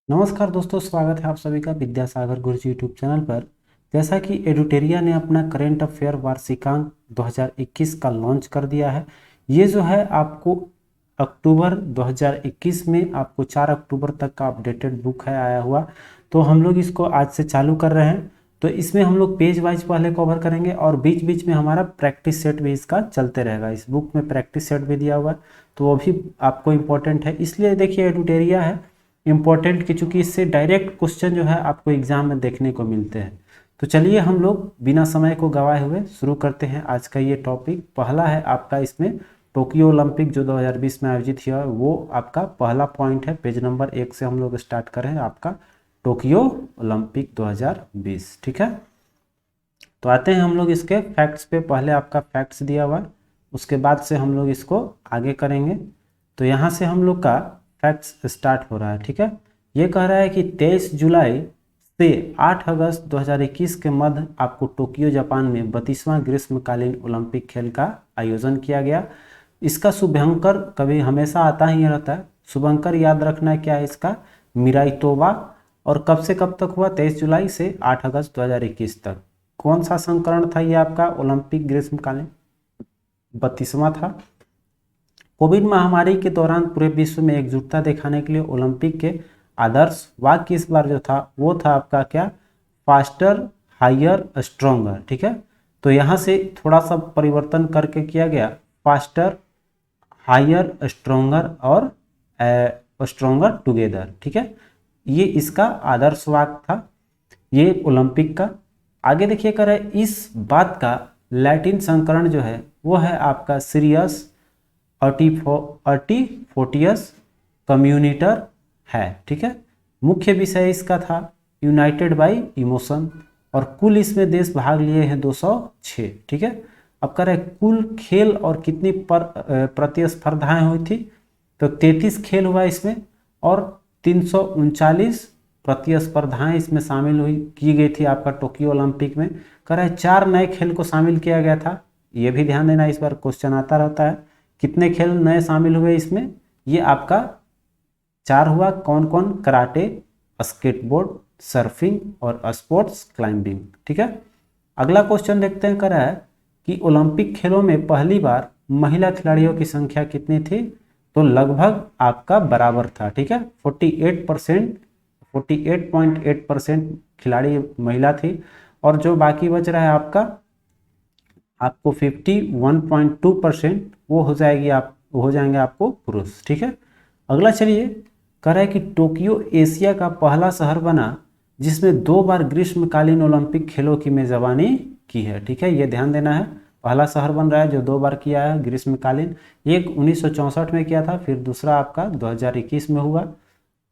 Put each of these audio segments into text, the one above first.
नमस्कार दोस्तों, स्वागत है आप सभी का विद्यासागर गुरुजी यूट्यूब चैनल पर। जैसा कि एडुटेरिया ने अपना करेंट अफेयर वार्षिकांक 2021 का लॉन्च कर दिया है। ये जो है आपको अक्टूबर 2021 में आपको 4 अक्टूबर तक का अपडेटेड बुक है आया हुआ। तो हम लोग इसको आज से चालू कर रहे हैं। तो इसमें हम लोग पेज वाइज पहले कवर करेंगे और बीच बीच में हमारा प्रैक्टिस सेट भी इसका चलते रहेगा। इस बुक में प्रैक्टिस सेट भी दिया हुआ है, तो वो भी आपको इम्पोर्टेंट है। इसलिए देखिए एडुटेरिया है इम्पोर्टेंट की, चूँकि इससे डायरेक्ट क्वेश्चन जो है आपको एग्जाम में देखने को मिलते हैं। तो चलिए हम लोग बिना समय को गवाए हुए शुरू करते हैं आज का ये टॉपिक। पहला है आपका इसमें टोक्यो ओलंपिक जो 2020 में आयोजित हुआ, वो आपका पहला पॉइंट है। पेज नंबर 1 से हम लोग स्टार्ट करें आपका टोक्यो ओलंपिक 2020। ठीक है, तो आते हैं हम लोग इसके फैक्ट्स पे। पहले आपका फैक्ट्स दिया हुआ है, उसके बाद से हम लोग इसको आगे करेंगे। तो यहाँ से हम लोग का फैक्ट्स स्टार्ट हो रहा है। ठीक है, ये कह रहा है कि 23 जुलाई से 8 अगस्त 2021 के मध्य आपको टोक्यो जापान में 32वां ग्रीष्मकालीन ओलंपिक खेल का आयोजन किया गया। इसका शुभंकर कभी हमेशा आता ही रहता है। शुभंकर याद रखना है क्या है इसका, मिराइतोवा। और कब से कब तक हुआ, 23 जुलाई से 8 अगस्त 2021 तक। कौन सा संस्करण था ये आपका ओलंपिक ग्रीष्मकालीन, 32वां था। कोविड महामारी के दौरान पूरे विश्व में एकजुटता दिखाने के लिए ओलंपिक के आदर्श वाक्य इस बार जो था वो था आपका क्या, फास्टर हायर स्ट्रोंगर। ठीक है, तो यहाँ से थोड़ा सा परिवर्तन करके किया गया, फास्टर हायर स्ट्रोंगर और स्ट्रोंगर टुगेदर। ठीक है, ये इसका आदर्श वाक्य था ये ओलंपिक का। आगे देखिए कर है, इस बात का लैटिन संस्करण जो है वो है आपका सीरियस अर्टिफोटियस कम्युनिटर है। ठीक है, मुख्य विषय इसका था यूनाइटेड बाय इमोशन, और कुल इसमें देश भाग लिए हैं 206। ठीक है, अब कह रहे कुल खेल और कितनी प्रतिस्पर्धाएं हुई थी, तो 33 खेल हुआ इसमें और 339 प्रतिस्पर्धाएं इसमें शामिल हुई की गई थी आपका टोक्यो ओलंपिक में। कह रहा है 4 नए खेल को शामिल किया गया था। ये भी ध्यान देना, इस बार क्वेश्चन आता रहता है कितने खेल नए शामिल हुए इसमें। ये आपका 4 हुआ। कौन कौन, कराटे, स्केटबोर्ड, सर्फिंग और स्पोर्ट्स क्लाइंबिंग। ठीक है, अगला क्वेश्चन देखते हैं। कह रहा है कि ओलंपिक खेलों में पहली बार महिला खिलाड़ियों की संख्या कितनी थी, तो लगभग आपका बराबर था। ठीक है, 48.8% खिलाड़ी महिला थी, और जो बाकी बच रहा है आपको 51.2% वो हो जाएंगे आपको पुरुष। ठीक है, अगला चलिए कह रहा है कि टोक्यो एशिया का पहला शहर बना जिसमें 2 बार ग्रीष्मकालीन ओलंपिक खेलों की मेजबानी की है। ठीक है, ये ध्यान देना है, पहला शहर बन रहा है जो 2 बार किया है ग्रीष्मकालीन। एक 1964 में किया था, फिर दूसरा आपका 2021 में हुआ।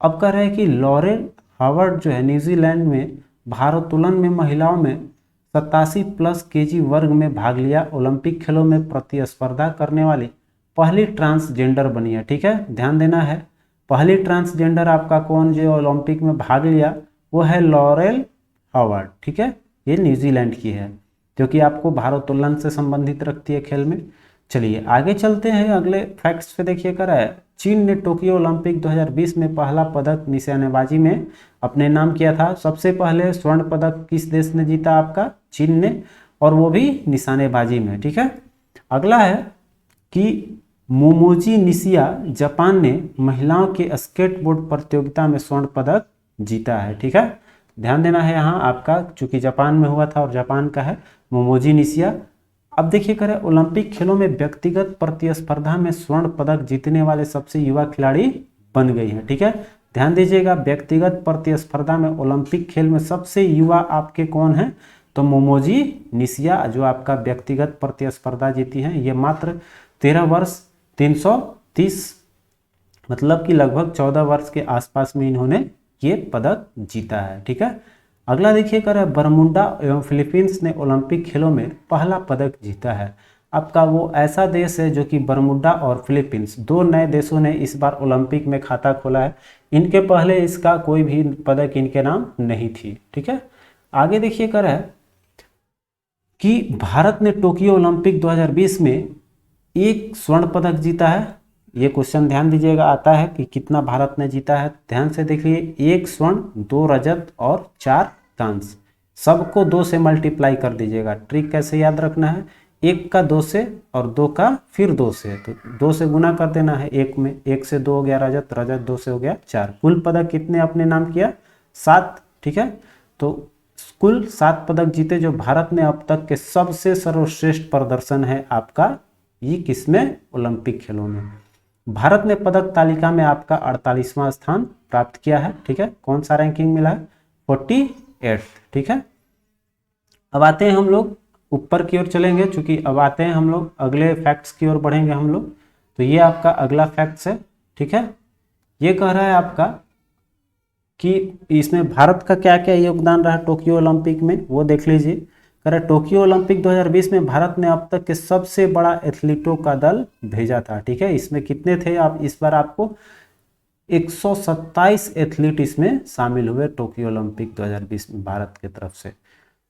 अब कह रहे हैं कि लॉरेल हावर्ड जो है न्यूजीलैंड में भारोत्तोलन में महिलाओं में 87+ केजी वर्ग में भाग लिया। ओलंपिक खेलों में प्रतिस्पर्धा करने वाली पहली ट्रांसजेंडर बनी है। ठीक है, ध्यान देना है, पहली ट्रांसजेंडर आपका कौन जो ओलंपिक में भाग लिया, वो है लॉरेल हावर्ड। ठीक है, ये न्यूजीलैंड की है, क्योंकि आपको भारोत्तोलन से संबंधित रखती है खेल में। चलिए आगे चलते हैं अगले फैक्ट्स पे। देखिए कर रहा है, चीन ने टोक्यो ओलंपिक 2020 में पहला पदक निशानेबाजी में अपने नाम किया था। सबसे पहले स्वर्ण पदक किस देश ने जीता, आपका चीन ने, और वो भी निशानेबाजी में। ठीक है, अगला है कि मोमोजी निशिया जापान ने महिलाओं के स्केटबोर्ड प्रतियोगिता में स्वर्ण पदक जीता है। ठीक है, ध्यान देना है यहाँ आपका, चूंकि जापान में हुआ था और जापान का है मोमोजी निशिया। अब देखिए करें, ओलंपिक खेलों में व्यक्तिगत प्रतिस्पर्धा में स्वर्ण पदक जीतने वाले सबसे युवा खिलाड़ी बन गई हैं। ठीक है, ध्यान दीजिएगा, व्यक्तिगत प्रतिस्पर्धा में ओलंपिक खेल में सबसे युवा आपके कौन हैं, तो मोमोजी निशिया जो आपका व्यक्तिगत प्रतिस्पर्धा जीती हैं। ये मात्र 13 वर्ष 330 मतलब कि लगभग 14 वर्ष के आसपास में इन्होंने ये पदक जीता है। ठीक है, अगला देखिए कर, बरमुंडा एवं फिलीपींस ने ओलंपिक खेलों में पहला पदक जीता है। आपका वो ऐसा देश है जो कि बरमुंडा और फिलीपींस 2 नए देशों ने इस बार ओलंपिक में खाता खोला है। इनके पहले इसका कोई भी पदक इनके नाम नहीं थी। ठीक है, आगे देखिए कर है कि भारत ने टोक्यो ओलंपिक 2020 में 1 स्वर्ण पदक जीता है। ये क्वेश्चन ध्यान दीजिएगा आता है कि कितना भारत ने जीता है। ध्यान से देखिए, 1 स्वर्ण 2 रजत और 4 कांस्य, सबको 2 से मल्टीप्लाई कर दीजिएगा। ट्रिक कैसे याद रखना है, 1 का 2 से और 2 का फिर 2 से, तो 2 से गुना कर देना है 1 में, 1 से 2 हो गया रजत, रजत 2 से हो गया 4। कुल पदक कितने अपने नाम किया, 7। ठीक है, तो कुल 7 पदक जीते, जो भारत ने अब तक के सबसे सर्वश्रेष्ठ प्रदर्शन है आपका ये किसमें, ओलंपिक खेलों में। भारत ने पदक तालिका में आपका 48वां स्थान प्राप्त किया है। ठीक है, कौन सा रैंकिंग मिला है, 48। ठीक है, अब आते हैं हम लोग ऊपर की ओर चलेंगे, चूंकि अब आते हैं हम लोग अगले फैक्ट्स की ओर बढ़ेंगे हम लोग। तो ये आपका अगला फैक्ट्स है। ठीक है, ये कह रहा है आपका कि इसमें भारत का क्या क्या योगदान रहा टोक्यो ओलंपिक में, वो देख लीजिए। कह रहा है टोक्यो ओलंपिक 2020 में भारत ने अब तक के सबसे बड़ा एथलीटों का दल भेजा था। ठीक है, इसमें कितने थे, आप इस बार आपको 127 एथलीट इसमें शामिल हुए टोक्यो ओलंपिक 2020 में भारत की तरफ से।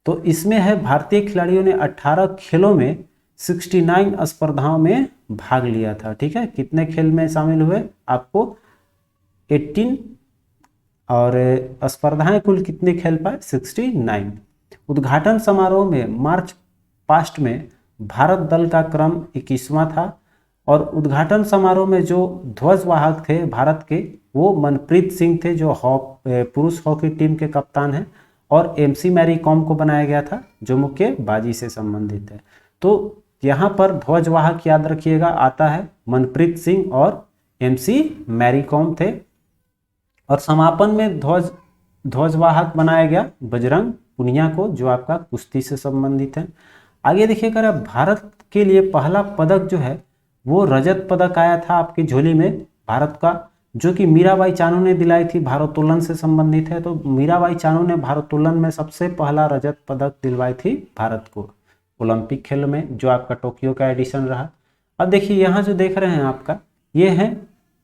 तो इसमें है भारतीय खिलाड़ियों ने 18 खेलों में 69 स्पर्धाओं में भाग लिया था। ठीक है, कितने खेल में शामिल हुए, आपको 18, और स्पर्धाएं कुल कितने खेल पाए, 69। उद्घाटन समारोह में मार्च पास्ट में भारत दल का क्रम 21वां था, और उद्घाटन समारोह में जो ध्वजवाहक थे भारत के, वो मनप्रीत सिंह थे, जो पुरुष हॉकी टीम के कप्तान हैं, और MC मैरी कॉम को बनाया गया था, जो मुक्केबाजी से संबंधित है। तो यहाँ पर ध्वजवाहक याद रखिएगा आता है मनप्रीत सिंह और MC मैरी कॉम थे, और समापन में ध्वजवाहक बनाया गया बजरंग पुनिया को, जो आपका कुश्ती से संबंधित है। आगे देखिएगा, भारत के लिए पहला पदक जो है वो रजत पदक आया था आपकी झोली में भारत का, जो कि मीराबाई चानू ने दिलाई थी, भारोत्तोलन से संबंधित है। तो मीराबाई चानू ने भारोत्तोलन में सबसे पहला रजत पदक दिलवाई थी भारत को ओलंपिक खेल में, जो आपका टोक्यो का एडिशन रहा। अब देखिए यहाँ जो देख रहे हैं आपका, ये है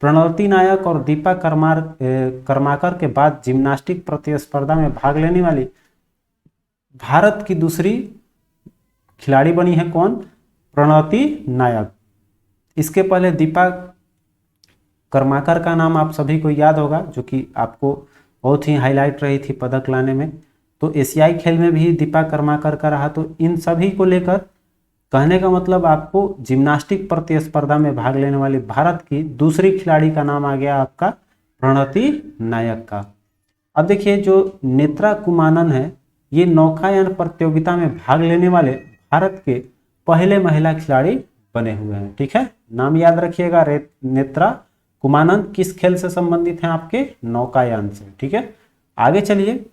प्रणवती नायक और दीपा कर्माकर के बाद जिम्नास्टिक प्रतिस्पर्धा में भाग लेने वाली भारत की दूसरी खिलाड़ी बनी है कौन, प्रणवती नायक। इसके पहले दीपा कर्माकर का नाम आप सभी को याद होगा, जो कि आपको बहुत ही हाईलाइट रही थी पदक लाने में। तो एशियाई खेल में भी दीपा कर्माकर का रहा। तो इन सभी को लेकर कहने का मतलब आपको जिम्नास्टिक प्रतिस्पर्धा में भाग लेने वाली भारत की दूसरी खिलाड़ी का नाम आ गया आपका प्रणवती नायक का। अब देखिए, जो नेत्रा कुमानन है, ये नौकायान प्रतियोगिता में भाग लेने वाले भारत के पहले महिला खिलाड़ी बने हुए हैं। ठीक है, नाम याद रखिएगा, नेत्रा कुमानन किस खेल से संबंधित हैं, आपके नौकायान से। ठीक है, आगे चलिए।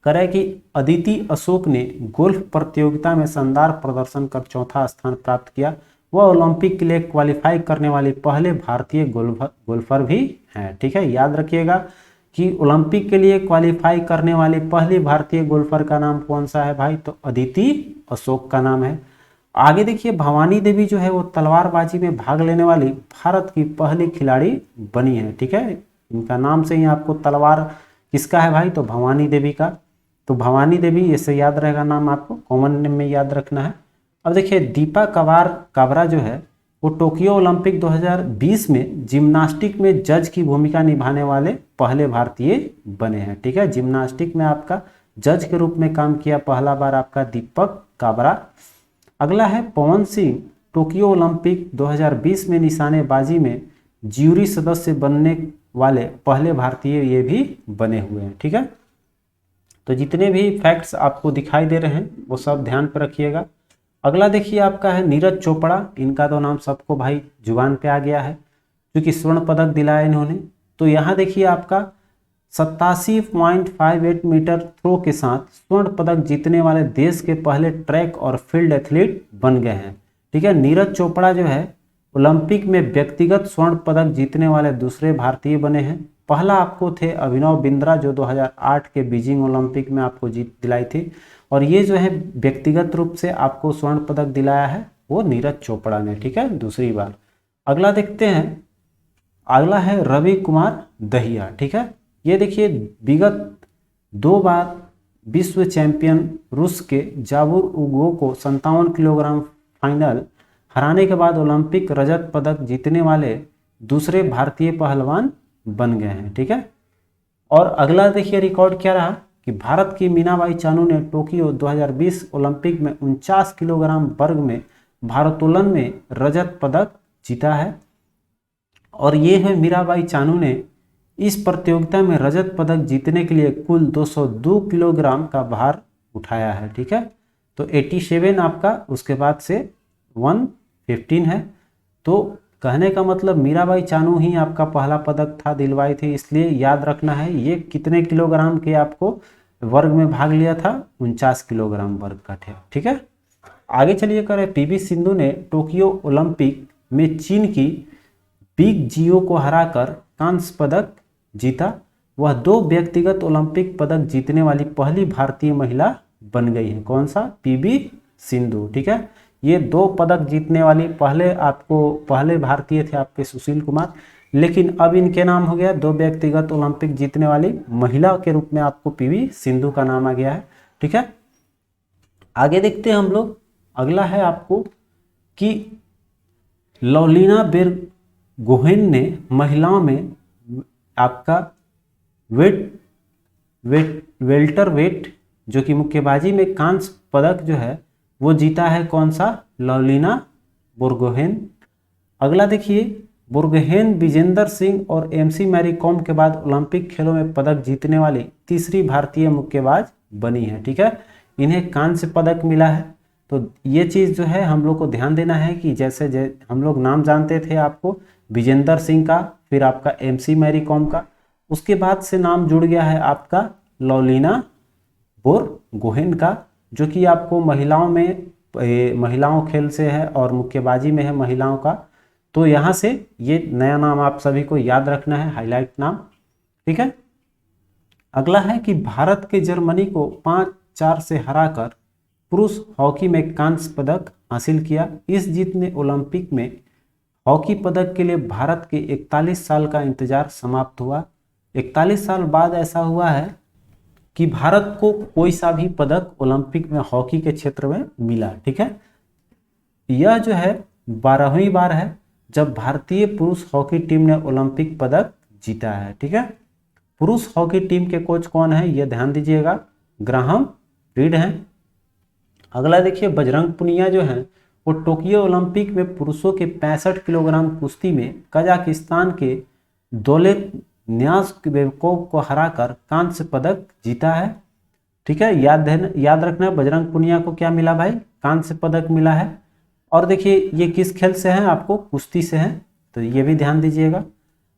करे कि अदिति अशोक ने गोल्फ प्रतियोगिता में शानदार प्रदर्शन कर चौथा स्थान प्राप्त किया। वह ओलंपिक के लिए क्वालिफाई करने वाली पहले भारतीय गोल्फर भी हैं। ठीक है, याद रखिएगा कि ओलंपिक के लिए क्वालिफाई करने वाली पहली भारतीय गोल्फर का नाम कौन सा है भाई, तो अदिति अशोक का नाम है। आगे देखिए, भवानी देवी जो है वो तलवारबाजी में भाग लेने वाली भारत की पहली खिलाड़ी बनी है। ठीक है, इनका नाम से ही आपको तलवार किसका है भाई, तो भवानी देवी का। तो भवानी देवी, ऐसे याद रहेगा नाम, आपको कॉमन नेम में याद रखना है। अब देखिए, दीपा काबरा जो है वो टोक्यो ओलंपिक 2020 में जिम्नास्टिक में जज की भूमिका निभाने वाले पहले भारतीय बने हैं। ठीक है, जिम्नास्टिक में आपका जज के रूप में काम किया पहला बार आपका दीपक काबरा। अगला है पवन सिंह, टोक्यो ओलंपिक 2020 में निशानेबाजी में ज्यूरी सदस्य बनने वाले पहले भारतीय ये भी बने हुए हैं। ठीक है, तो जितने भी फैक्ट्स आपको दिखाई दे रहे हैं वो सब ध्यान पर रखिएगा। अगला देखिए आपका है नीरज चोपड़ा। इनका तो नाम सबको भाई जुबान पे आ गया है, क्योंकि स्वर्ण पदक दिलाया इन्होंने। तो यहाँ देखिए आपका 87.58 मीटर थ्रो के साथ स्वर्ण पदक जीतने वाले देश के पहले ट्रैक और फील्ड एथलीट बन गए हैं। ठीक है, नीरज चोपड़ा जो है ओलंपिक में व्यक्तिगत स्वर्ण पदक जीतने वाले दूसरे भारतीय बने हैं। पहला आपको थे अभिनव बिंद्रा, जो 2008 के बीजिंग ओलंपिक में आपको जीत दिलाई थी, और ये जो है व्यक्तिगत रूप से आपको स्वर्ण पदक दिलाया है वो नीरज चोपड़ा ने। ठीक है, दूसरी बार। अगला देखते हैं, अगला है रवि कुमार दहिया। ठीक है, ये देखिए विगत 2 बार विश्व चैंपियन रूस के जाबुर उगो को 57 किलोग्राम फाइनल हराने के बाद ओलंपिक रजत पदक जीतने वाले दूसरे भारतीय पहलवान बन गए हैं। ठीक है, और अगला देखिए रिकॉर्ड क्या रहा कि भारत की मीनाबाई चानू ने टोक्यो 2020 ओलंपिक में 49 किलोग्राम वर्ग में भारोत्तोलन में रजत पदक जीता है। और ये है मीराबाई चानू ने इस प्रतियोगिता में रजत पदक जीतने के लिए कुल 202 किलोग्राम का भार उठाया है। ठीक है, तो 87 आपका, उसके बाद से 115 है। तो कहने का मतलब मीराबाई चानू ही आपका पहला पदक था, दिलवाई थी, इसलिए याद रखना है ये कितने किलोग्राम के आपको वर्ग में भाग लिया था, 49 किलोग्राम वर्ग का थे। ठीक है, आगे चलिए करें। पीवी सिंधु ने टोक्यो ओलंपिक में चीन की बिग जियो को हराकर कांस्य पदक जीता। वह 2 व्यक्तिगत ओलंपिक पदक जीतने वाली पहली भारतीय महिला बन गई है। कौन सा? पीवी सिंधु। ठीक है, ये 2 पदक जीतने वाली पहले भारतीय थे आपके सुशील कुमार, लेकिन अब इनके नाम हो गया 2 व्यक्तिगत ओलंपिक जीतने वाली महिला के रूप में आपको पीवी सिंधु का नाम आ गया है। ठीक है, आगे देखते हैं हम लोग। अगला है आपको कि लवलीना बोरगोहेन ने महिलाओं में आपका वेल्टरवेट जो कि मुक्केबाजी में कांस्य पदक जो है वो जीता है। कौन सा? लवलीना बोरगोहेन। अगला देखिए, बोरगोहेन विजेंदर सिंह और एमसी मैरी कॉम के बाद ओलंपिक खेलों में पदक जीतने वाली तीसरी भारतीय मुक्केबाज बनी है। ठीक है, इन्हें कांस्य पदक मिला है। तो ये चीज़ जो है हम लोग को ध्यान देना है कि जैसे हम लोग नाम जानते थे आपको विजेंदर सिंह का, फिर आपका एमसी मैरी कॉम का, उसके बाद से नाम जुड़ गया है आपका लवलीना बोरगोहेन का, जो कि आपको महिलाओं खेल से है और मुक्केबाजी में है महिलाओं का। तो यहाँ से ये नया नाम आप सभी को याद रखना है, हाईलाइट नाम। ठीक है, अगला है कि भारत के जर्मनी को 5-4 से हराकर पुरुष हॉकी में कांस्य पदक हासिल किया। इस जीत ने ओलंपिक में हॉकी पदक के लिए भारत के 41 साल का इंतजार समाप्त हुआ। 41 साल बाद ऐसा हुआ है कि भारत को कोई सा भी पदक ओलंपिक में हॉकी के क्षेत्र में मिला। ठीक है, यह जो है 12वीं बार है जब भारतीय पुरुष हॉकी टीम ने ओलंपिक पदक जीता है। ठीक है, पुरुष हॉकी टीम के कोच कौन है ये ध्यान दीजिएगा, ग्राहम रीड हैं। अगला देखिए, बजरंग पुनिया जो है वो टोक्यो ओलंपिक में पुरुषों के 65 किलोग्राम कुश्ती में कजाकिस्तान के दौलत न्याज़बेकोव को हराकर कांस्य पदक जीता है। ठीक है, याद रखना बजरंग पुनिया को क्या मिला भाई? कांस्य पदक मिला है। और देखिए ये किस खेल से हैं? आपको कुश्ती से हैं, तो ये भी ध्यान दीजिएगा।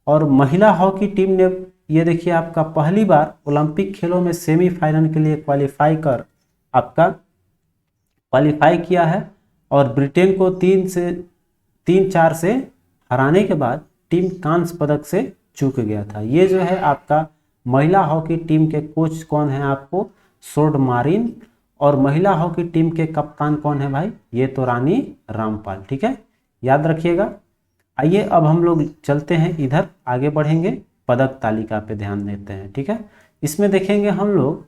और महिला हॉकी टीम ने ये देखिए आपका पहली बार ओलंपिक खेलों में सेमीफाइनल के लिए क्वालिफाई किया है और ब्रिटेन को 3-4 से हराने के बाद टीम कांस्य पदक से चूक गया था। ये जो है आपका महिला हॉकी टीम के कोच कौन है? आपको सोड मारिन। और महिला हॉकी टीम के कप्तान कौन है भाई? ये तो रानी रामपाल। ठीक है, याद रखिएगा। आइए अब हम लोग चलते हैं इधर, आगे बढ़ेंगे, पदक तालिका पे ध्यान देते हैं। ठीक है, इसमें देखेंगे हम लोग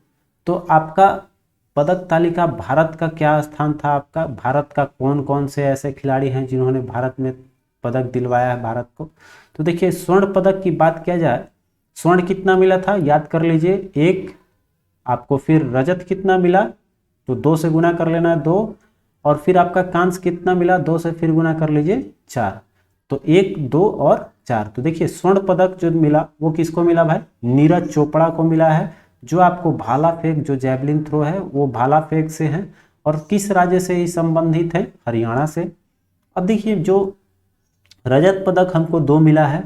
तो आपका पदक तालिका भारत का क्या स्थान था? आपका भारत का कौन कौन से ऐसे खिलाड़ी हैं जिन्होंने भारत में पदक दिलवाया है भारत को? तो देखिए स्वर्ण पदक की बात किया जाए, स्वर्ण कितना मिला था याद कर लीजिए 1 आपको, फिर रजत कितना मिला तो 2 से गुना कर लेना 2, और फिर आपका कांस्य कितना मिला 2 से फिर गुना कर लीजिए 4, तो 1, 2 और 4। तो देखिए स्वर्ण पदक जो मिला वो किसको मिला भाई? नीरज चोपड़ा को मिला है, जो आपको भाला फेंक जो जैवलिन थ्रो है वो भाला फेंक से हैं और किस राज्य से ही संबंधित है? हरियाणा से। अब देखिए जो रजत पदक हमको 2 मिला है,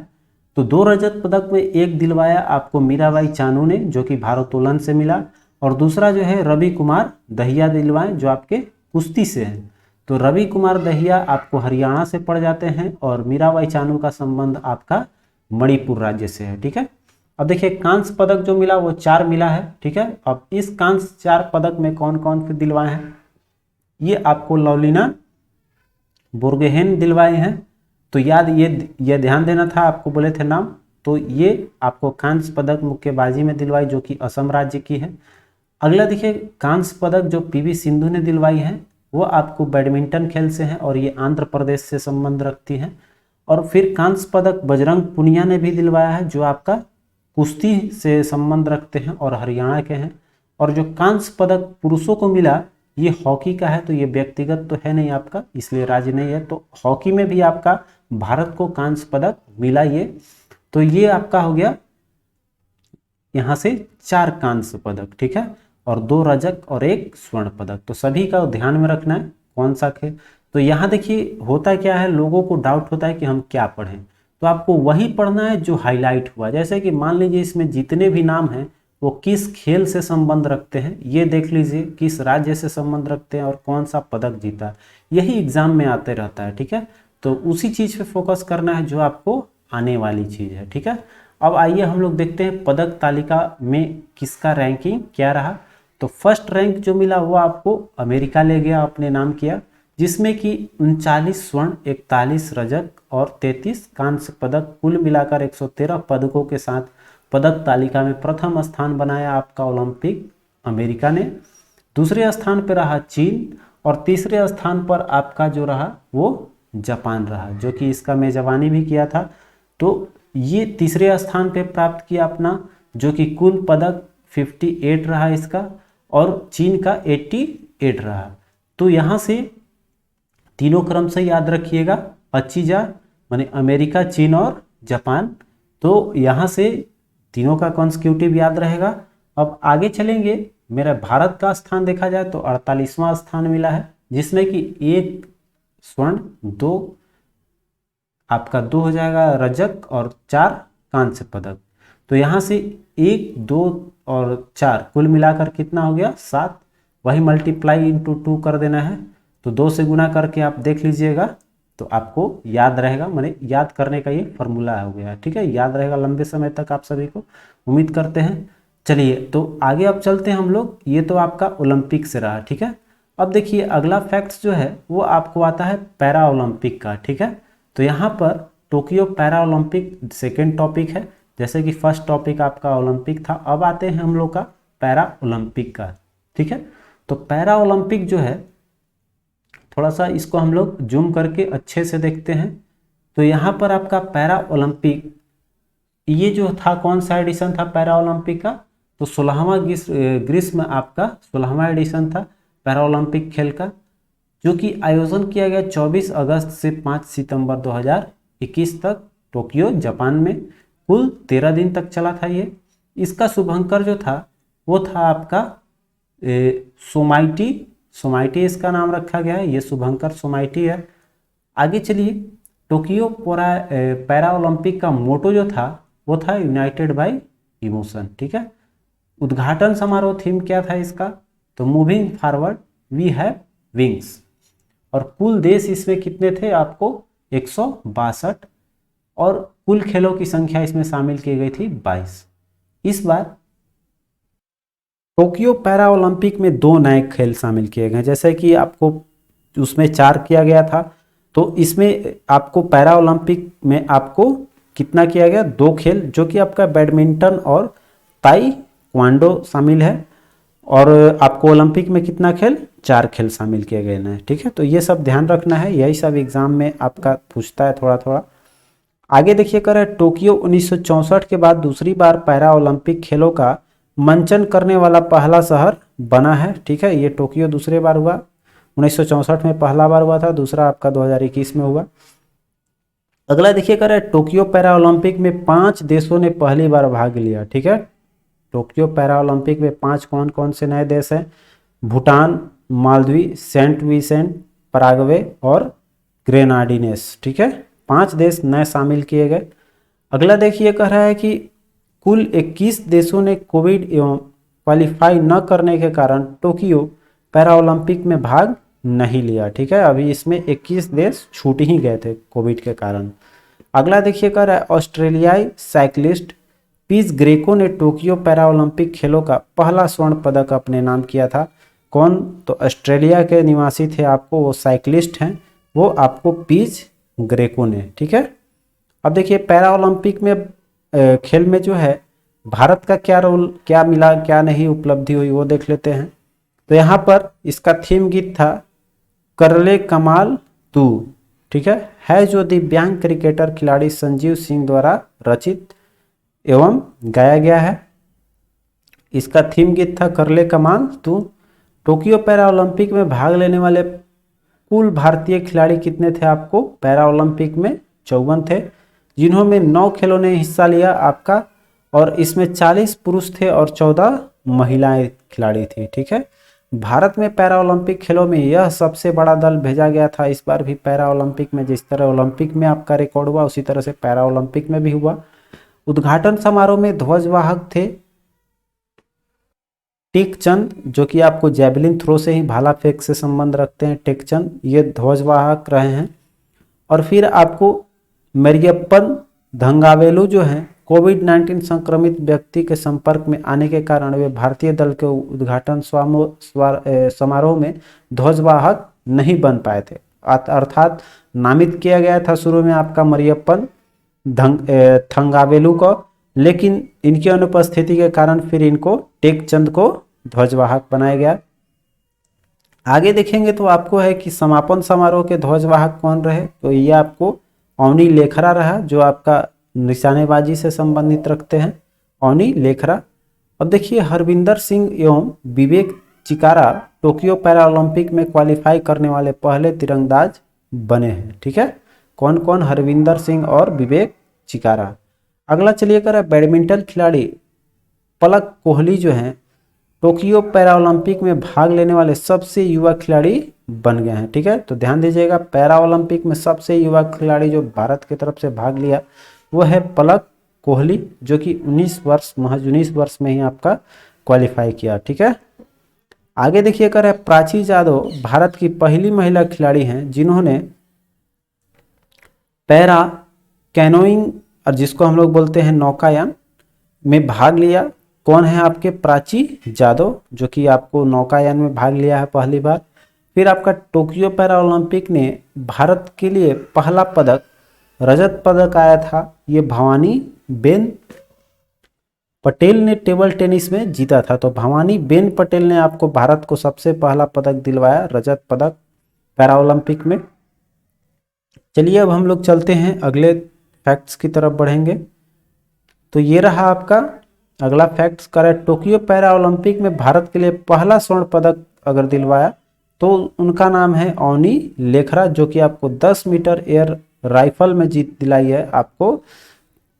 तो 2 रजत पदक में एक दिलवाया आपको मीराबाई चानू ने जो कि भारोत्तोलन से मिला, और दूसरा जो है रवि कुमार दहिया दिलवाए जो आपके कुश्ती से हैं। तो रवि कुमार दहिया आपको हरियाणा से पड़ जाते हैं और मीराबाई चानू का संबंध आपका मणिपुर राज्य से है। ठीक है, अब देखिए कांस्य पदक जो मिला वो 4 मिला है। ठीक है, अब इस कांस्य 4 पदक में कौन कौन से दिलवाए हैं? ये आपको लवलीना बोरगोहेन दिलवाए हैं। तो याद ये ध्यान देना था, आपको बोले थे नाम, तो ये आपको कांस्य पदक मुक्केबाजी में दिलवाई जो कि असम राज्य की है। अगला देखिए कांस्य पदक जो पीवी सिंधु ने दिलवाई है वो आपको बैडमिंटन खेल से है और ये आंध्र प्रदेश से संबंध रखती हैं। और फिर कांस्य पदक बजरंग पुनिया ने भी दिलवाया है, जो आपका कुश्ती से संबंध रखते हैं और हरियाणा के हैं। और जो कांस्य पदक पुरुषों को मिला ये हॉकी का है, तो ये व्यक्तिगत तो है नहीं आपका, इसलिए राज्य नहीं है। तो हॉकी में भी आपका भारत को कांस्य पदक मिला ये। तो ये आपका हो गया यहाँ से 4 कांस्य पदक, ठीक है, और 2 रजत और 1 स्वर्ण पदक। तो सभी का ध्यान में रखना है कौन सा खेल। तो यहाँ देखिए होता क्या है, लोगों को डाउट होता है कि हम क्या पढ़ें, तो आपको वही पढ़ना है जो हाईलाइट हुआ। जैसे कि मान लीजिए इसमें जितने भी नाम हैं वो किस खेल से संबंध रखते हैं, ये देख लीजिए, किस राज्य से संबंध रखते हैं और कौन सा पदक जीता, यही एग्जाम में आते रहता है, ठीक है। तो उसी चीज़ पे फोकस करना है जो आपको आने वाली चीज़ है, ठीक है। अब आइए हम लोग देखते हैं पदक तालिका में किसका रैंकिंग क्या रहा। तो फर्स्ट रैंक जो मिला वो आपको अमेरिका ले गया, अपने नाम किया, जिसमें कि 39 स्वर्ण, 41 रजत और 33 कांस्य पदक, कुल मिलाकर 113 पदकों के साथ पदक तालिका में प्रथम स्थान बनाया आपका ओलंपिक अमेरिका ने। दूसरे स्थान पर रहा चीन और तीसरे स्थान पर आपका जो रहा वो जापान रहा, जो कि इसका मेजबानी भी किया था। तो ये तीसरे स्थान पे प्राप्त किया अपना, जो कि कुल पदक 58 रहा इसका और चीन का 88 रहा। तो यहाँ से तीनों क्रम से याद रखिएगा 25,000, माने अमेरिका, चीन और जापान। तो यहाँ से तीनों का कॉन्सिक्यूटिव याद रहेगा। अब आगे चलेंगे, मेरा भारत का स्थान देखा जाए तो 48वां स्थान मिला है, जिसमें कि 1 स्वर्ण, 2 आपका 2 हो जाएगा रजत और 4 कांस्य पदक। तो यहाँ से 1, 2 और 4 कुल मिलाकर कितना हो गया 7, वही मल्टीप्लाई इंटू 2 कर देना है। तो 2 से गुना करके आप देख लीजिएगा तो आपको याद रहेगा, माने याद करने का ये फॉर्मूला हो गया, ठीक है, याद रहेगा लंबे समय तक आप सभी को, उम्मीद करते हैं। चलिए तो आगे अब चलते हैं हम लोग, ये तो आपका ओलंपिक से रहा, ठीक है। अब देखिए अगला फैक्ट्स जो है वो आपको आता है पैरा ओलंपिक का, ठीक है। तो यहाँ पर Tokyo para Olympic second topic है, जैसे कि फर्स्ट टॉपिक आपका ओलंपिक था। अब आते हैं हम लोग का पैरा ओलंपिक का, ठीक है। तो पैरा ओलंपिक जो है थोड़ा सा इसको हम लोग जूम करके अच्छे से देखते हैं। तो यहाँ पर आपका पैरा ओलंपिक ये जो था कौन सा एडिशन था पैरा ओलंपिक का, तो 16वां ग्रीष्म आपका 16वां एडिशन था पैरा ओलंपिक खेल का, जो कि आयोजन किया गया 24 अगस्त से 5 सितंबर 2021 तक टोक्यो जापान में। कुल 13 दिन तक चला था ये। इसका शुभंकर जो था वो था आपका सोमाइटी इसका नाम रखा गया है, ये शुभंकर सोमाइटी है। आगे चलिए, टोक्यो पैरा ओलंपिक का मोटो जो था वो था यूनाइटेड बाय इमोशन, ठीक है। उद्घाटन समारोह थीम क्या था इसका, तो moving forward we have wings. और कुल देश इसमें कितने थे आपको 162 और कुल खेलों की संख्या इसमें शामिल की गई थी 22। इस बार टोक्यो पैरा ओलंपिक में 2 नए खेल शामिल किए गए, जैसे कि आपको उसमें 4 किया गया था, तो इसमें आपको पैरा ओलंपिक में आपको कितना किया गया 2 खेल, जो कि आपका बैडमिंटन और ताइक्वांडो शामिल है। और आपको ओलंपिक में कितना खेल 4 खेल शामिल किए गए हैं, ठीक है। तो ये सब ध्यान रखना है, यही सब एग्जाम में आपका पूछता है थोड़ा थोड़ा। आगे देखिए कर टोक्यो 1964 के बाद दूसरी बार पैरा ओलंपिक खेलों का मंचन करने वाला पहला शहर बना है, ठीक है। ये टोक्यो दूसरे बार हुआ, 1964 में पहला बार हुआ था, दूसरा आपका 2021 में हुआ। अगला देखिए कर टोक्यो पैरा ओलंपिक में 5 देशों ने पहली बार भाग लिया, ठीक है। टोक्यो पैरा ओलंपिक में 5 कौन कौन से नए देश हैं, Bhutan, Maldives, Saint Vincent, Paraguay और ग्रेनाडीनेस, ठीक है। 5 देश नए शामिल किए गए। अगला देखिए कह रहा है कि कुल 21 देशों ने कोविड एवं क्वालिफाई न करने के कारण टोक्यो पैरा ओलंपिक में भाग नहीं लिया, ठीक है। अभी इसमें 21 देश छूट ही गए थे कोविड के कारण। अगला देखिए कह रहा है ऑस्ट्रेलियाई साइक्लिस्ट पीज ग्रेको ने टोक्यो पैरा ओलंपिक खेलों का पहला स्वर्ण पदक अपने नाम किया था। कौन, तो ऑस्ट्रेलिया के निवासी थे आपको, वो साइक्लिस्ट हैं, वो आपको पीज ग्रेको ने, ठीक है। अब देखिए पैरा ओलंपिक में खेल में जो है भारत का क्या रोल, क्या मिला क्या नहीं उपलब्धि हुई वो देख लेते हैं। तो यहाँ पर इसका थीम गीत था करले कमाल तू, ठीक है जो दिव्यांग क्रिकेटर खिलाड़ी संजीव सिंह द्वारा रचित एवं गाया गया है। इसका थीम गीत था करले कमाल तू। टोक्यो पैरा ओलंपिक में भाग लेने वाले कुल भारतीय खिलाड़ी कितने थे आपको पैरा ओलंपिक में? 54 थे, जिन्होंने 9 खेलों ने हिस्सा लिया आपका, और इसमें 40 पुरुष थे और 14 महिलाएं खिलाड़ी थी, ठीक है। भारत में पैरा ओलंपिक खेलों में यह सबसे बड़ा दल भेजा गया था। इस बार भी पैरा ओलंपिक में जिस तरह ओलंपिक में आपका रिकॉर्ड हुआ उसी तरह से पैरा ओलंपिक में भी हुआ। उद्घाटन समारोह में ध्वजवाहक थे टेकचंद, जो कि आपको जैवलिन थ्रो से ही भाला फेंक से संबंध रखते हैं। टेकचंद ये ध्वजवाहक रहे हैं। और फिर आपको मरियप्पन धंगावेलू जो हैं कोविड-19 संक्रमित व्यक्ति के संपर्क में आने के कारण वे भारतीय दल के उद्घाटन समारोह में ध्वजवाहक नहीं बन पाए थे। अर्थात नामित किया गया था शुरू में आपका मरियप्पन थंगावेलू को, लेकिन इनकी अनुपस्थिति के कारण फिर इनको टेकचंद को ध्वजवाहक बनाया गया। आगे देखेंगे तो आपको है कि समापन समारोह के ध्वजवाहक कौन रहे, तो ये आपको अवनी लेखरा रहा, जो आपका निशानेबाजी से संबंधित रखते हैं, अवनी लेखरा। अब देखिए हरविंदर सिंह एवं विवेक चिकारा टोक्यो पैरा ओलंपिक में क्वालिफाई करने वाले पहले तीरंदाज बने हैं, ठीक है। कौन कौन? हरविंदर सिंह और विवेक चिकारा। अगला चलिए कर बैडमिंटन खिलाड़ी पलक कोहली जो हैं टोक्यो पैरा ओलंपिक में भाग लेने वाले सबसे युवा खिलाड़ी बन गए हैं, ठीक है। तो ध्यान दीजिएगा पैरा ओलंपिक में सबसे युवा खिलाड़ी जो भारत की तरफ से भाग लिया वो है पलक कोहली, जो कि 19 वर्ष महज 19 वर्ष में ही आपका क्वालिफाई किया, ठीक है। आगे देखिए कर प्राची यादव भारत की पहली महिला खिलाड़ी हैं जिन्होंने पैरा कैनोइंग और जिसको हम लोग बोलते हैं नौकायान में भाग लिया। कौन है आपके? प्राची यादव, जो कि आपको नौकायान में भाग लिया है पहली बार। फिर आपका टोक्यो पैरा ओलंपिक ने भारत के लिए पहला पदक रजत पदक आया था, ये भवानी बेन पटेल ने टेबल टेनिस में जीता था। तो भवानी बेन पटेल ने आपको भारत को सबसे पहला पदक दिलवाया, रजत पदक पैरा ओलंपिक में। चलिए अब हम लोग चलते हैं अगले फैक्ट्स की तरफ बढ़ेंगे। तो ये रहा आपका अगला फैक्ट्स करें। टोक्यो पैरा ओलंपिक में भारत के लिए पहला स्वर्ण पदक अगर दिलवाया तो उनका नाम है अवनी लेखरा, जो कि आपको 10 मीटर एयर राइफल में जीत दिलाई है आपको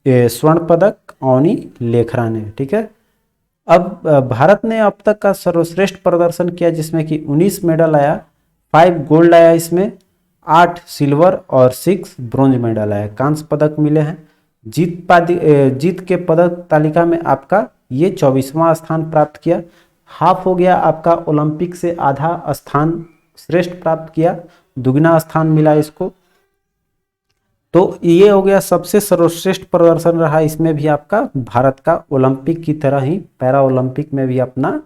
स्वर्ण पदक अवनी लेखरा ने, ठीक है। अब भारत ने अब तक का सर्वश्रेष्ठ प्रदर्शन किया जिसमें कि 19 मेडल आया, 5 गोल्ड आया, इसमें 8 सिल्वर और 6 ब्रोंज मेडल आया, कांस्य पदक मिले हैं। जीत के पदक तालिका में आपका ये 24वां स्थान प्राप्त किया। हाफ हो गया आपका, ओलंपिक से आधा स्थान श्रेष्ठ प्राप्त किया, दुगना स्थान मिला इसको। तो ये हो गया सबसे सर्वश्रेष्ठ प्रदर्शन रहा इसमें भी आपका भारत का, ओलंपिक की तरह ही पैरा ओलंपिक में भी अपना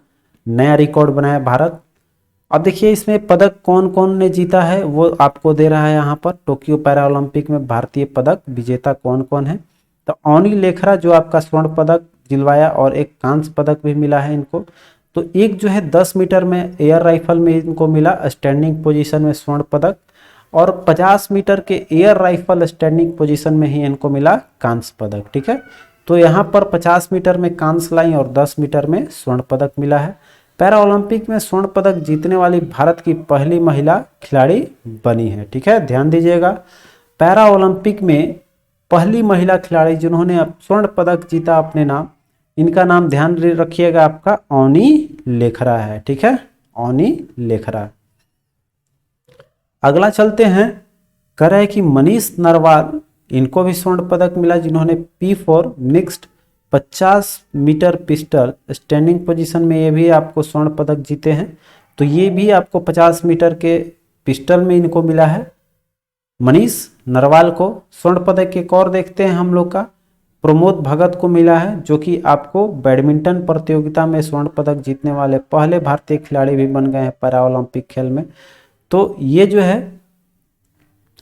नया रिकॉर्ड बनाया भारत। अब देखिए इसमें पदक कौन कौन ने जीता है वो आपको दे रहा है यहाँ पर। टोक्यो पैरा ओलंपिक में भारतीय पदक विजेता कौन कौन है, तो अवनी लेखरा जो आपका स्वर्ण पदक दिलवाया और एक कांस्य पदक भी मिला है इनको। तो एक जो है 10 मीटर में एयर राइफल में इनको मिला स्टैंडिंग पोजीशन में स्वर्ण पदक, और 50 मीटर के एयर राइफल स्टैंडिंग पोजीशन में ही इनको मिला कांस्य पदक, ठीक है। तो यहाँ पर 50 मीटर में कांस्य लाई और 10 मीटर में स्वर्ण पदक मिला है। पैरा ओलंपिक में स्वर्ण पदक जीतने वाली भारत की पहली महिला खिलाड़ी बनी है, ठीक है। ध्यान दीजिएगा पैरा ओलंपिक में पहली महिला खिलाड़ी जिन्होंने स्वर्ण पदक जीता अपने नाम, इनका नाम ध्यान रखिएगा आपका अवनी लेखरा है, ठीक है, अवनी लेखरा। अगला चलते हैं, कह रहे हैं कि मनीष नरवाल इनको भी स्वर्ण पदक मिला जिन्होंने P4 mixed 50 metre pistol standing position में ये भी आपको स्वर्ण पदक जीते हैं। तो ये भी आपको 50 मीटर के पिस्टल में इनको मिला है मनीष नरवाल को। स्वर्ण पदक एक और देखते हैं हम लोग का, प्रमोद भगत को मिला है जो कि आपको बैडमिंटन प्रतियोगिता में स्वर्ण पदक जीतने वाले पहले भारतीय खिलाड़ी भी बन गए हैं पैरा ओलंपिक खेल में। तो ये जो है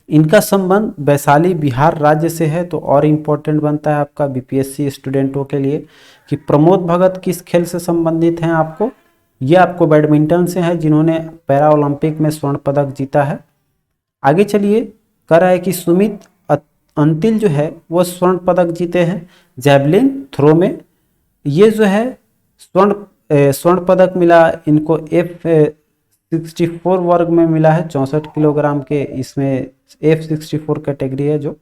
इनका संबंध वैशाली बिहार राज्य से है, तो और इम्पोर्टेंट बनता है आपका बीपीएससी स्टूडेंटों के लिए कि प्रमोद भगत किस खेल से संबंधित हैं आपको, ये आपको बैडमिंटन से है जिन्होंने पैरा ओलंपिक में स्वर्ण पदक जीता है। आगे चलिए, कह रहा है कि सुमित अंतिल जो है वो स्वर्ण पदक जीते हैं जैवलिन थ्रो में। ये जो है स्वर्ण पदक मिला इनको F64 वर्ग में मिला है, 64 किलोग्राम के इसमें F64 कैटेगरी है जो,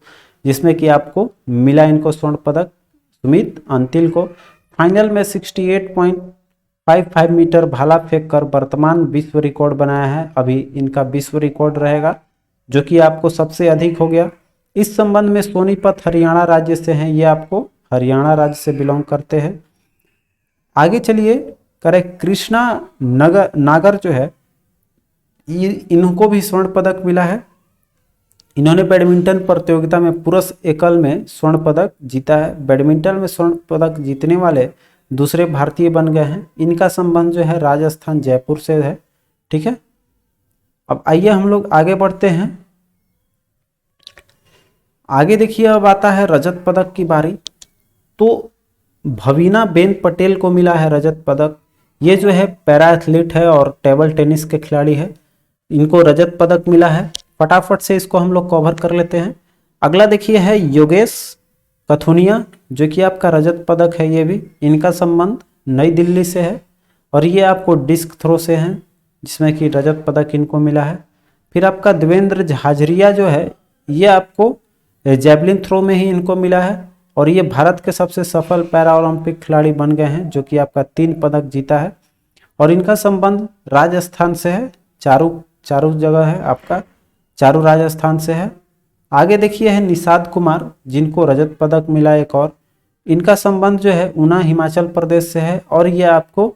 जिसमें कि आपको मिला इनको स्वर्ण पदक सुमित अंतिल को। फाइनल में 68.55 मीटर भाला फेंक कर वर्तमान विश्व रिकॉर्ड बनाया है। अभी इनका विश्व रिकॉर्ड रहेगा जो कि आपको सबसे अधिक हो गया। इस संबंध में सोनीपत हरियाणा राज्य से हैं, ये आपको हरियाणा राज्य से बिलोंग करते हैं। आगे चलिए, करे कृष्णा नागर जो है इनको भी स्वर्ण पदक मिला है। इन्होंने बैडमिंटन प्रतियोगिता में पुरुष एकल में स्वर्ण पदक जीता है। बैडमिंटन में स्वर्ण पदक जीतने वाले दूसरे भारतीय बन गए हैं। इनका संबंध जो है राजस्थान जयपुर से है। ठीक है, अब आइए हम लोग आगे बढ़ते हैं। आगे देखिए, अब आता है रजत पदक की बारी। तो भवीना बेन पटेल को मिला है रजत पदक। ये जो है पैरा एथलीट है और टेबल टेनिस के खिलाड़ी है, इनको रजत पदक मिला है। फटाफट से इसको हम लोग कवर कर लेते हैं। अगला देखिए है योगेश कथुनिया, जो कि आपका रजत पदक है। ये भी इनका संबंध नई दिल्ली से है और ये आपको डिस्क थ्रो से हैं, जिसमें कि रजत पदक इनको मिला है। फिर आपका देवेंद्र झाझरिया जो है ये आपको जैवलिन थ्रो में ही इनको मिला है और ये भारत के सबसे सफल पैरा ओलंपिक खिलाड़ी बन गए हैं, जो कि आपका 3 पदक जीता है और इनका संबंध राजस्थान से है। चारू जगह है आपका, चारू राजस्थान से है। आगे देखिए है निषाद कुमार, जिनको रजत पदक मिला एक और। इनका संबंध जो है ऊना हिमाचल प्रदेश से है और ये आपको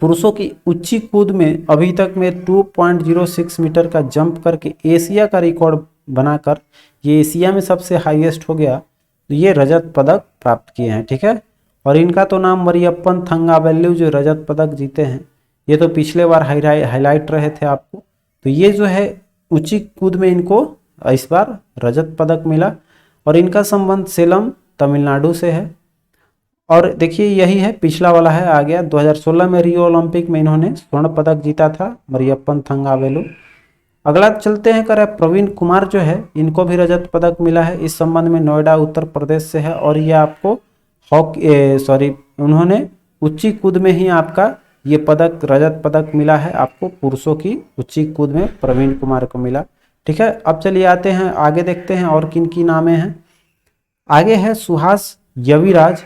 पुरुषों की ऊंची कूद में अभी तक में 2.06 मीटर का जंप करके एशिया का रिकॉर्ड बनाकर ये एशिया में सबसे हाईएस्ट हो गया, तो ये रजत पदक प्राप्त किए हैं। ठीक है, और इनका तो नाम मरियप्पन थंगावेल्लू जो रजत पदक जीते हैं, ये तो पिछले बार हाईलाइट रहे थे आपको। तो ये जो है ऊंची कूद में इनको इस बार रजत पदक मिला और इनका संबंध सेलम तमिलनाडु से है। और देखिए यही है, पिछला वाला है आ गया 2016 में रियो ओलंपिक में इन्होंने स्वर्ण पदक जीता था, मरियप्पन थंगावेलु। अगला चलते हैं, करे प्रवीण कुमार जो है इनको भी रजत पदक मिला है। इस संबंध में नोएडा उत्तर प्रदेश से है और ये आपको उन्होंने ऊंची कूद में ही आपका ये पदक रजत पदक मिला है आपको, पुरुषों की ऊंची कूद में प्रवीण कुमार को मिला। ठीक है, अब चलिए आते हैं आगे, देखते हैं और किन की नामें हैं। आगे है सुहास यविराज,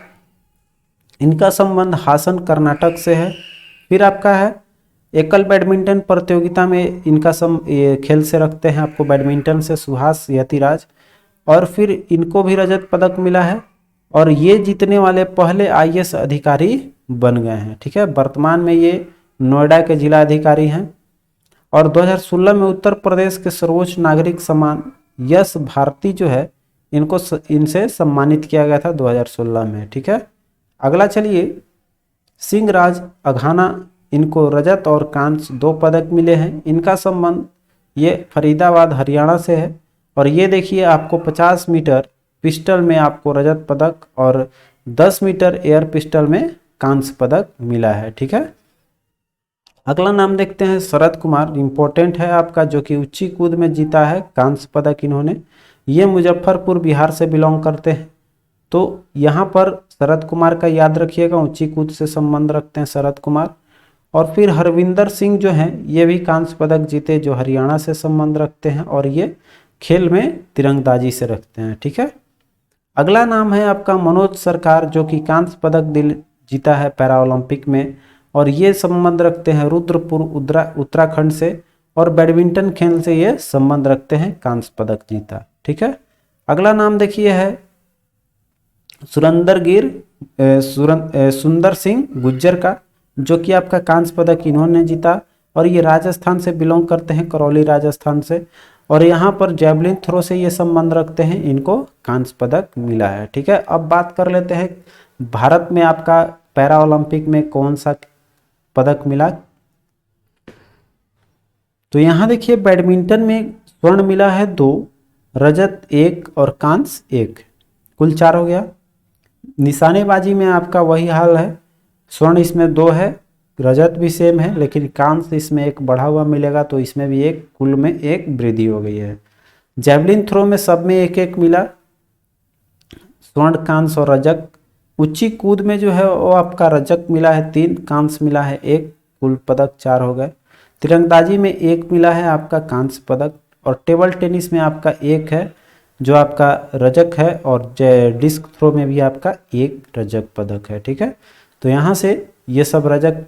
इनका संबंध हासन कर्नाटक से है। फिर आपका है एकल बैडमिंटन प्रतियोगिता में इनका खेल से रखते हैं आपको बैडमिंटन से सुहास यतिराज, और फिर इनको भी रजत पदक मिला है और ये जीतने वाले पहले IAS अधिकारी बन गए हैं। ठीक है, वर्तमान में ये नोएडा के जिला अधिकारी हैं और 2016 में उत्तर प्रदेश के सर्वोच्च नागरिक सम्मान यश भारती जो है इनसे सम्मानित किया गया था 2016 में। ठीक है, अगला चलिए, सिंह राज अघाना, इनको रजत और कांस्य 2 पदक मिले हैं। इनका संबंध ये फरीदाबाद हरियाणा से है और ये देखिए आपको 50 मीटर पिस्टल में आपको रजत पदक और 10 मीटर एयर पिस्टल में कांस्य पदक मिला है। ठीक है, अगला नाम देखते हैं शरद कुमार, इंपॉर्टेंट है आपका, जो कि ऊंची कूद में जीता है कांस्य पदक इन्होंने। ये मुजफ्फरपुर बिहार से बिलोंग करते हैं। तो यहाँ पर शरद कुमार का याद रखिएगा, ऊंची कूद से संबंध रखते हैं शरद कुमार। और फिर हरविंदर सिंह जो हैं ये भी कांस्य पदक जीते, जो हरियाणा से संबंध रखते हैं और ये खेल में तिरंगबाजी से रखते हैं। ठीक है, अगला नाम है आपका मनोज सरकार, जो कि कांस्य पदक जीता है पैरा ओलंपिक में और ये संबंध रखते हैं रुद्रपुर उत्तराखंड से और बैडमिंटन खेल से ये संबंध रखते हैं, कांस्य पदक जीता। ठीक है, अगला नाम देखिए है सुंदर सिंह गुज्जर का, जो कि आपका कांस्य पदक इन्होंने जीता और ये राजस्थान से बिलोंग करते हैं, करौली राजस्थान से, और यहाँ पर जैवलिन थ्रो से ये संबंध रखते हैं, इनको कांस्य पदक मिला है। ठीक है, अब बात कर लेते हैं भारत में आपका पैरा ओलंपिक में कौन सा पदक मिला। तो यहाँ देखिए बैडमिंटन में स्वर्ण मिला है 2, रजत 1 और कांस्य 1, कुल 4 हो गया। निशानेबाजी में आपका वही हाल है, स्वर्ण इसमें 2 है रजत भी सेम है, लेकिन कांस्य इसमें एक बढ़ा हुआ मिलेगा, तो इसमें भी एक कुल में एक वृद्धि हो गई है। जेवलिन थ्रो में सब में एक एक मिला, स्वर्ण, कांस्य और रजक। ऊंची कूद में जो है वो आपका रजक मिला है 3, कांस्य मिला है 1, कुल पदक 4 हो गए। तीरंदाजी में 1 मिला है आपका कांस्य पदक, और टेबल टेनिस में आपका 1 है जो आपका रजक है, और डिस्क थ्रो में भी आपका 1 रजक पदक है। ठीक है, तो यहाँ से ये सब रजक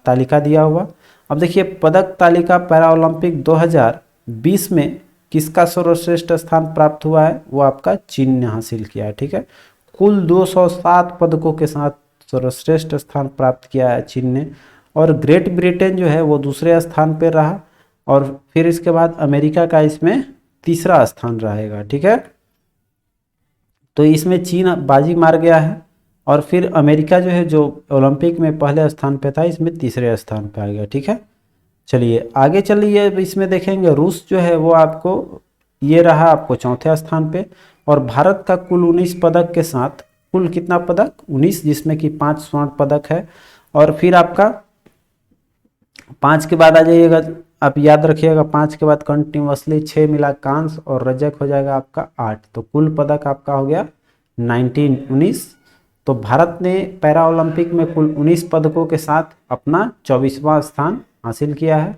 तालिका दिया हुआ। अब देखिए पदक तालिका पैरा ओलंपिक 2020 में किसका सर्वश्रेष्ठ स्थान प्राप्त हुआ है, वो आपका चीन ने हासिल किया है। ठीक है, कुल 207 पदकों के साथ सर्वश्रेष्ठ स्थान प्राप्त किया है चीन ने, और ग्रेट ब्रिटेन जो है वो दूसरे स्थान पर रहा, और फिर इसके बाद अमेरिका का इसमें तीसरा स्थान रहेगा। ठीक है, तो इसमें चीन बाजी मार गया है, और फिर अमेरिका जो है जो ओलंपिक में पहले स्थान पे था इसमें तीसरे स्थान पे आ गया। ठीक है, चलिए आगे चलिए, इसमें देखेंगे रूस जो है वो आपको ये रहा आपको चौथे स्थान पे, और भारत का कुल 19 पदक के साथ, कुल कितना पदक 19, जिसमें कि 5 स्वर्ण पदक है। और फिर आपका 5 के बाद आ जाइएगा, आप याद रखिएगा 5 के बाद कंटिन्यूअसली 6 मिला कांस्य, और रजक हो जाएगा आपका 8, तो कुल पदक आपका हो गया 19। तो भारत ने पैरा ओलंपिक में कुल 19 पदकों के साथ अपना 24वां स्थान हासिल किया है।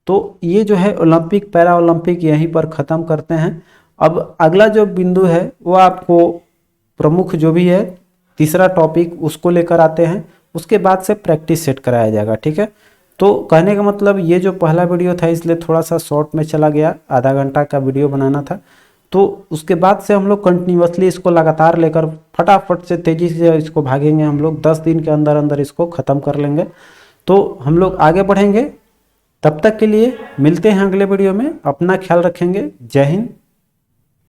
तो ये जो है ओलंपिक पैरा ओलंपिक यहीं पर ख़त्म करते हैं। अब अगला जो बिंदु है वो आपको प्रमुख जो भी है तीसरा टॉपिक उसको लेकर आते हैं, उसके बाद से प्रैक्टिस सेट कराया जाएगा। ठीक है, तो कहने का मतलब ये जो पहला वीडियो था इसलिए थोड़ा सा शॉर्ट में चला गया, आधा घंटा का वीडियो बनाना था, तो उसके बाद से हम लोग कंटिन्यूअसली इसको लगातार लेकर फटाफट से तेज़ी से इसको भागेंगे, हम लोग 10 दिन के अंदर अंदर इसको ख़त्म कर लेंगे, तो हम लोग आगे बढ़ेंगे। तब तक के लिए मिलते हैं अगले वीडियो में, अपना ख्याल रखेंगे। जय हिंद।